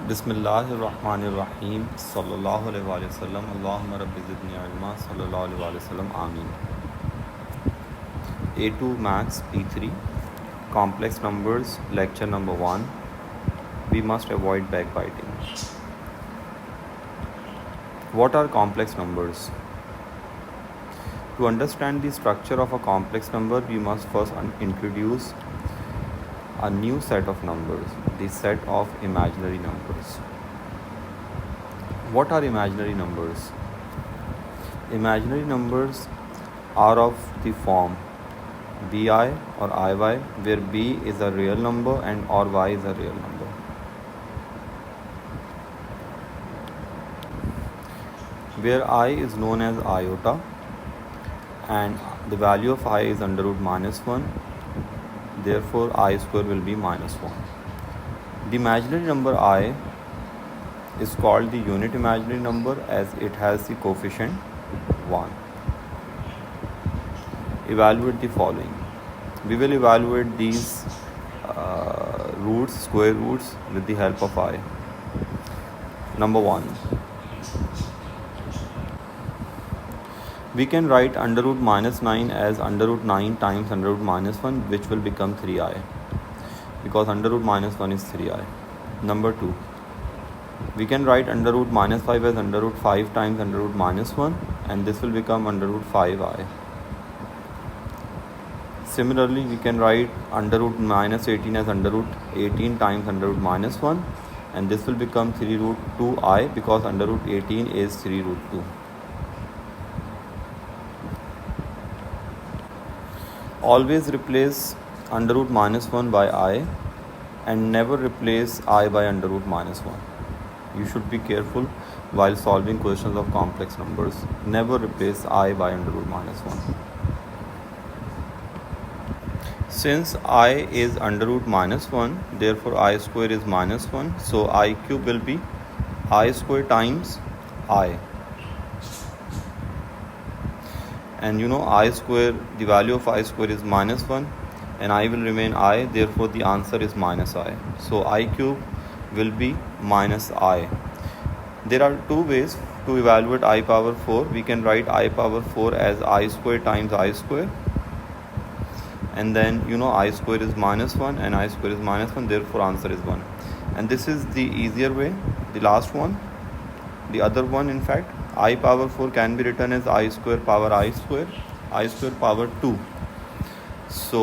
बिस्मिल्लाहिर्रहमानिर्रहीम सल्लल्लाहु अलैहि वसल्लम अल्लाहुम्मा रब्बि ज़िदनी इल्मा सल्लल्लाहु अलैहि वसल्लम आमीन। A2 Maths P3 Complex Numbers Lecture number 1. We must avoid backbiting. What are complex numbers? To understand the structure of a complex number, we must first introduce a new set of numbers, the set of imaginary numbers. What are imaginary numbers? Imaginary numbers are of the form bi or iy, where b is a real number and or y is a real number. Where I is known as iota and the value of I is under root -1, therefore I square will be -1. The imaginary number I is called the unit imaginary number as it has the coefficient 1. Evaluate the following. We will evaluate these roots, square roots, with the help of I. Number 1. We can write under root -9 as under root 9 times under root -1, which will become 3i, because under root -1 is 3i. Number 2. We can write under root -5 as under root 5 times under root -1, and this will become under root 5i. Similarly, we can write under root -18 as under root 18 times under root -1, and this will become 3 root 2i, because under root 18 is 3 root 2. Always replace under root -1 by I and never replace I by under root -1. You should be careful while solving questions of complex numbers. Never replace I by under root -1. Since I is under root -1, therefore I square is -1. So I cube will be I square times I. And you know I square, the value of I square is -1 and I will remain I, therefore the answer is -I. So I cube will be -I. There are two ways to evaluate I power 4. We can write I power 4 as I square times I square, and then you know I square is -1 and I square is -1, therefore answer is 1. And this is the easier way. The last one, the other one, in fact, I power 4 can be written as I square power I square power 2. So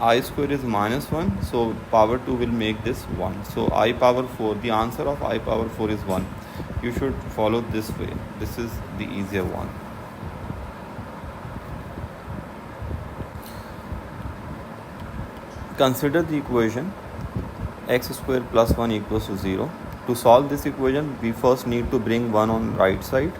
I square is -1, so power 2 will make this 1. So I power 4, the answer of I power 4 is 1. You should follow this way. This is the easier one. Consider the equation x square plus 1 equals to 0. To solve this equation, we first need to bring 1 on right side.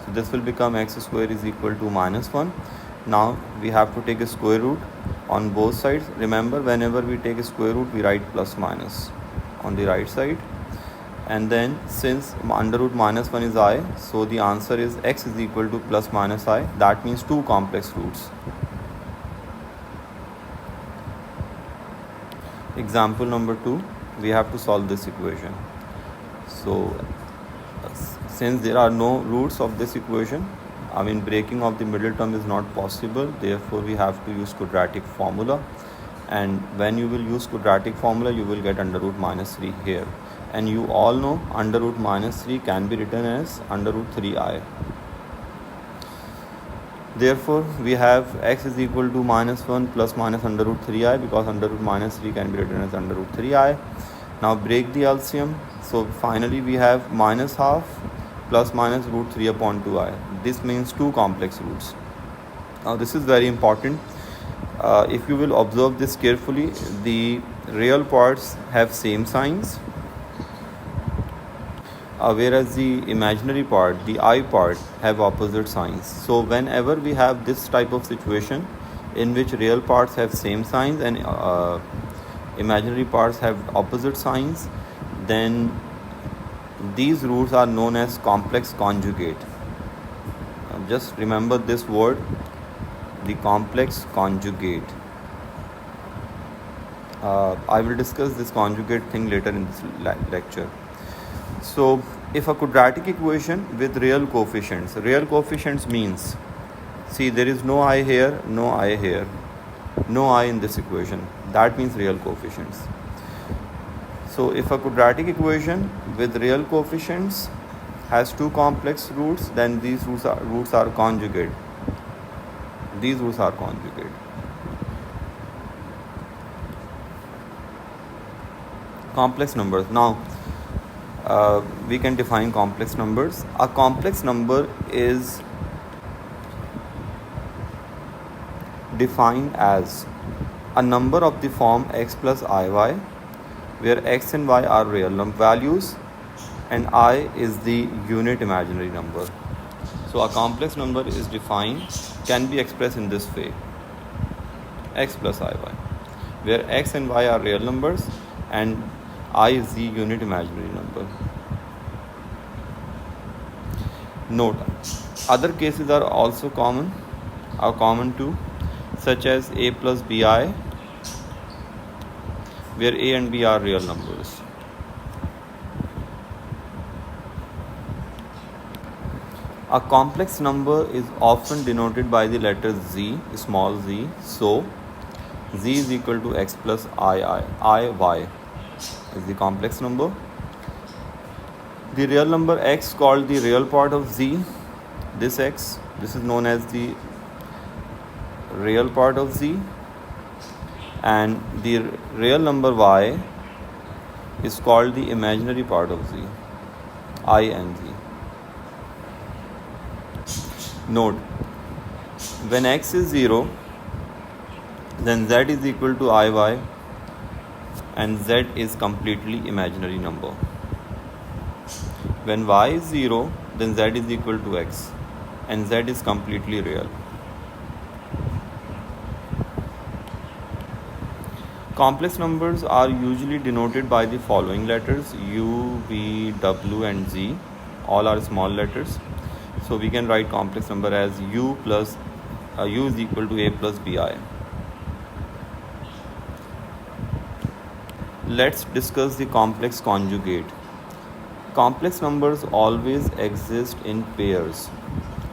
So this will become x square is equal to -1. Now we have to take a square root on both sides. Remember, whenever we take a square root, we write plus minus on the right side. And then since under root -1 is I, so the answer is x is equal to plus minus I. That means two complex roots. Example number 2, we have to solve this equation. So since there are no roots of this equation, breaking of the middle term is not possible, therefore we have to use quadratic formula. And when you will use quadratic formula, you will get under root -3 here. And you all know under root -3 can be written as under root 3i. Therefore, we have x is equal to -1 plus minus under root 3i, because under root -3 can be written as under root 3i. Now break the LCM. So finally we have -12 plus minus root 3 upon 2i. This means two complex roots. Now this is very important. If you will observe this carefully, the real parts have same signs, whereas the imaginary part, the I part, have opposite signs. So whenever we have this type of situation in which real parts have same signs and imaginary parts have opposite signs, then these roots are known as complex conjugate. Just remember this word, the complex conjugate. I will discuss this conjugate thing later in this lecture. So if a quadratic equation with real coefficients means, see, there is no I here, no I here, no I in this equation. That means real coefficients. So if a quadratic equation with real coefficients has two complex roots, then these roots are conjugate. These roots are conjugate. Complex numbers. Now we can define complex numbers. A complex number is defined as a number of the form x plus iy, where x and y are real values and I is the unit imaginary number. So a complex number is defined, can be expressed in this way: x plus iy, where x and y are real numbers and I is the unit imaginary number. Note, other cases are also common too, such as a plus bi, where a and b are real numbers. A complex number is often denoted by the letter z, small z. So z is equal to x plus iy is the complex number. The real number x, called the real part of z, this x, this is known as the real part of z, and the real number y is called the imaginary part of z, I and z. Note, when x is 0, then z is equal to iy and z is completely imaginary number. When y is 0, then z is equal to x and z is completely real. Complex numbers are usually denoted by the following letters: u, v, w and z. All are small letters. So we can write complex number as u is equal to a plus bi. Let's discuss the complex conjugate. Complex numbers always exist in pairs.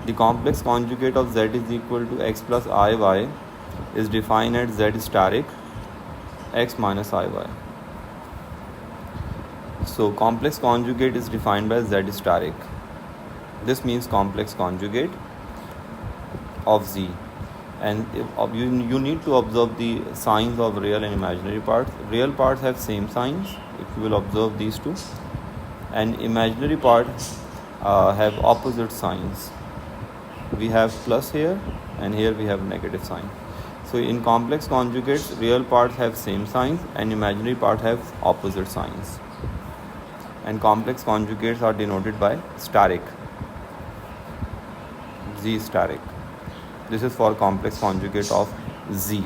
The complex conjugate of z is equal to x plus iy is defined as z steric x minus iy. So complex conjugate is defined by z steric. This means complex conjugate of z. And you need to observe the signs of real and imaginary parts. Real parts have same signs, if you will observe these two, and imaginary parts have opposite signs. We have plus here and here we have negative sign. So in complex conjugates, real parts have same signs and imaginary parts have opposite signs. And complex conjugates are denoted by steric, z steric. This is for complex conjugate of z.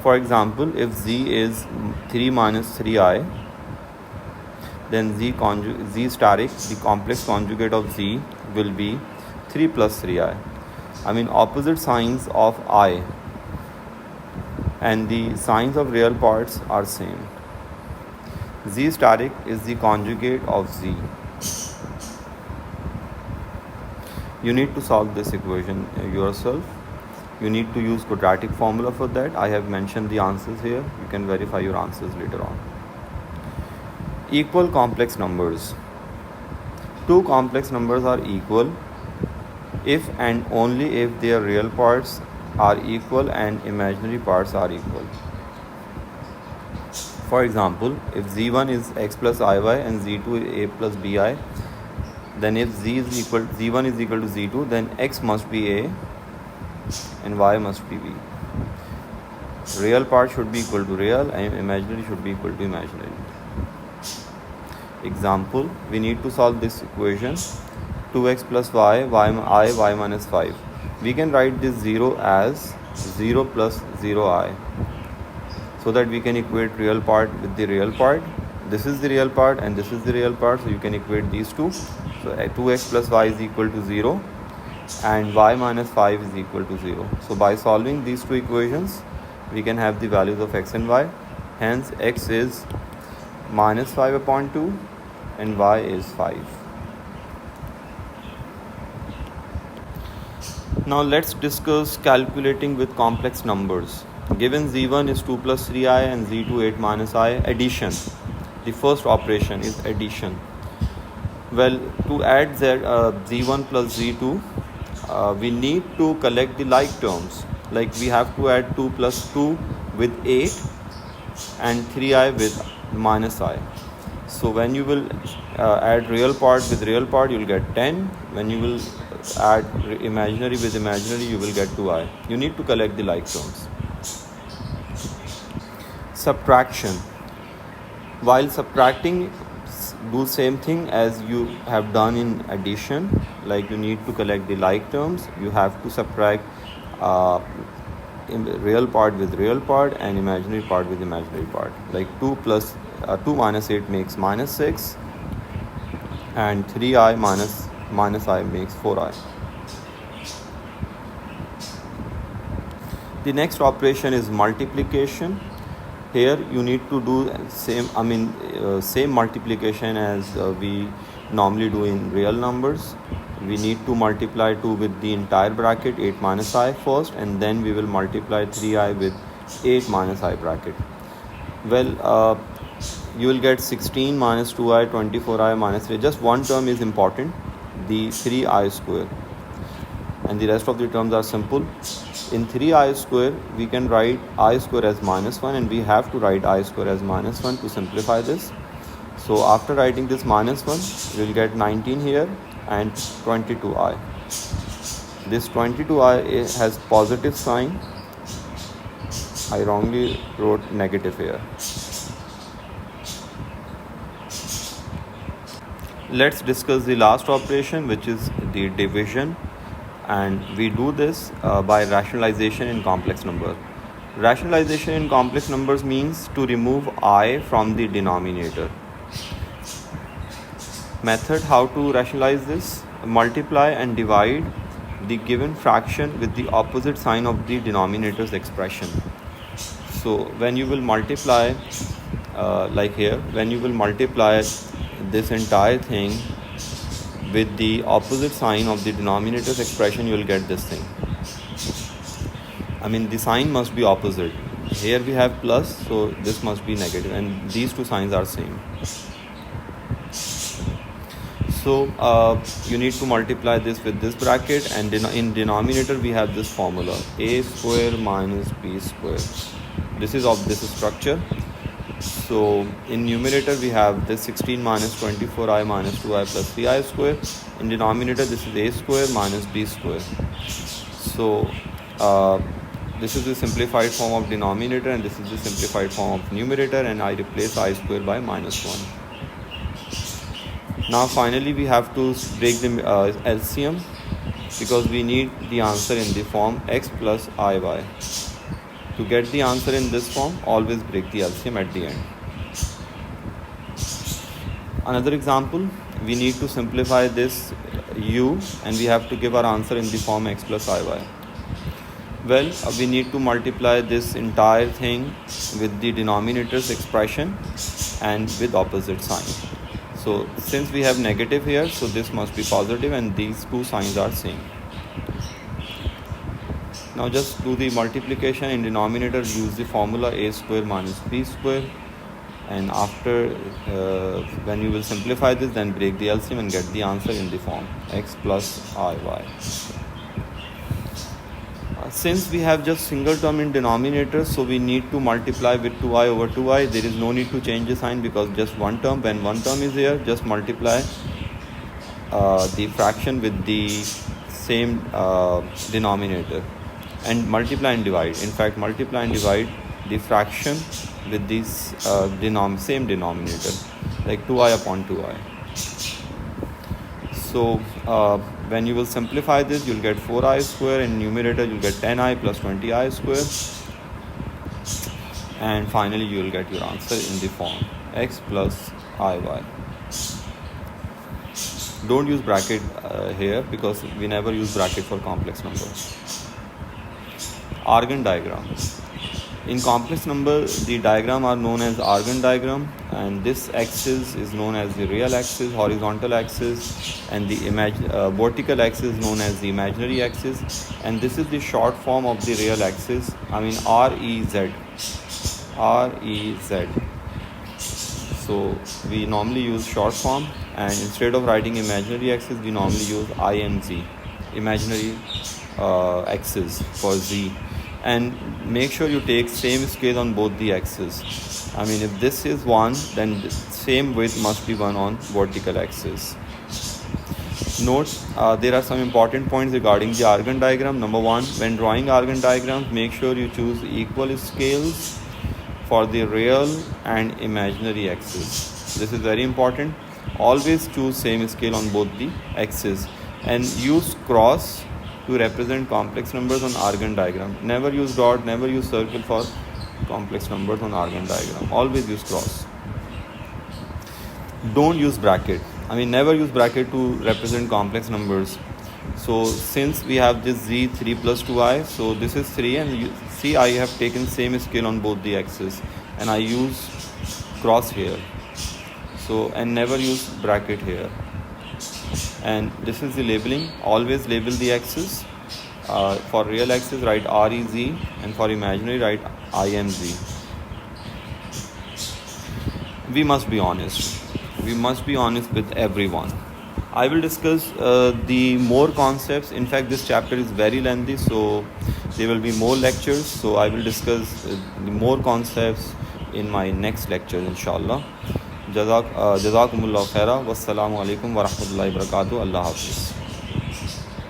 For example, if z is 3 minus 3i, then z steric, the complex conjugate of z, will be 3 plus 3i. I mean opposite signs of I and the signs of real parts are same. Z steric is the conjugate of z. You need to solve this equation yourself. You need to use quadratic formula for that. I have mentioned the answers here. You can verify your answers later on. Equal complex numbers. Two complex numbers are equal if and only if their real parts are equal and imaginary parts are equal. For example, if z1 is x plus iy and z2 is a plus bi, then if z1 is equal to z2, then x must be a and y must be b. Real part should be equal to real and imaginary should be equal to imaginary. Example, we need to solve this equation: 2x plus y minus 5. We can write this 0 as 0 plus 0i, so that we can equate real part with the real part. This is the real part and this is the real part, so you can equate these two. So 2x plus y is equal to 0 and y minus 5 is equal to 0. So by solving these two equations, we can have the values of x and y. Hence x is minus 5 upon 2 and y is 5. Now let's discuss calculating with complex numbers. Given z1 is 2 plus 3i and z2 8 minus I, addition. The first operation is addition. Well, to add z1 plus z2, we need to collect the like terms. Like we have to add 2 plus 2 with 8 and 3i with minus I. So when you will add real part with real part, you will get 10. When you will add imaginary with imaginary, you will get 2i. You need to collect the like terms. Subtraction. While subtracting, do same thing as you have done in addition. Like you need to collect the like terms. You have to subtract real part with real part and imaginary part with imaginary part. Like 2 minus 8 makes minus 6 and 3i minus I makes 4i. The next operation is multiplication. Here you need to do same multiplication as we normally do in real numbers. We need to multiply 2 with the entire bracket 8 minus I first, and then we will multiply 3i with 8 minus I bracket. Well, you will get 16 minus 2i, 24i minus 3. Just one term is important, the 3i square, and the rest of the terms are simple. In 3i square, we can write I square as minus 1, and we have to write I square as minus 1 to simplify this. So after writing this minus 1, we will get 19 here and 22i. This 22i has positive sign. I wrongly wrote negative here. Let's discuss the last operation, which is the division. And we do this by rationalization in complex number. Rationalization in complex numbers means to remove I from the denominator. Method how to rationalize this: multiply and divide the given fraction with the opposite sign of the denominator's expression. So when you will multiply, like here, when you will multiply this entire thing with the opposite sign of the denominator's expression, you will get this thing. The sign must be opposite. Here we have plus, so this must be negative, and these two signs are same. So you need to multiply this with this bracket, and in denominator we have this formula: a square minus b square. This is of this structure. So in numerator we have this 16 minus 24i minus 2i plus 3i square. In denominator this is a square minus b square. So this is the simplified form of denominator, and this is the simplified form of numerator, and I replace I square by minus 1. Now finally we have to break the LCM, because we need the answer in the form x plus iy. To get the answer in this form, always break the LCM at the end. Another example, we need to simplify this u, and we have to give our answer in the form x plus iy. Well, we need to multiply this entire thing with the denominator's expression and with opposite sign. So since we have negative here, so this must be positive, and these two signs are same. Now just do the multiplication. In denominator, use the formula a square minus b square, and after when you will simplify this, then break the LCM and get the answer in the form x plus iy. Since we have just single term in denominator, so we need to multiply with 2i over 2i. There is no need to change the sign, because just one term. When one term is here, just multiply the fraction with the same denominator, and multiply and divide. In fact, multiply and divide the fraction with this same denominator, like 2i upon 2i. So when you will simplify this, you'll get 4i square. In numerator, you'll get 10i plus 20i square. And finally, you will get your answer in the form x plus iy. Don't use bracket here, because we never use bracket for complex numbers. Argand diagram. In complex number, the diagram are known as Argand diagram, and this axis is known as the real axis, horizontal axis, and the vertical axis is known as the imaginary axis. And this is the short form of the real axis. I mean REZ. REZ. So we normally use short form, and instead of writing imaginary axis, we normally use IMZ, imaginary axis for Z. And make sure you take same scale on both the axes. I mean, if this is 1, then the same width must be 1 on vertical axis. Note, there are some important points regarding the Argand diagram. Number 1, when drawing Argand diagrams, make sure you choose equal scales for the real and imaginary axis. This is very important. Always choose same scale on both the axes, and use cross to represent complex numbers on Argand diagram. Never use dot, never use circle for complex numbers on Argand diagram. Always use cross. Don't use bracket. I mean, never use bracket to represent complex numbers. So since we have this Z 3 plus 2i, so this is 3, and you see I have taken same scale on both the axes, and I use cross here. So, and never use bracket here. And this is the labeling. Always label the axis. For real axis, write REZ, and for imaginary, write IMZ. We must be honest. We must be honest with everyone. I will discuss the more concepts. In fact, this chapter is very lengthy, so there will be more lectures. So I will discuss the more concepts in my next lecture, inshallah. Jazakumullah khaira. Wassalamu alaikum wa rahmatullahi wa barakatuh. Allah Hafiz.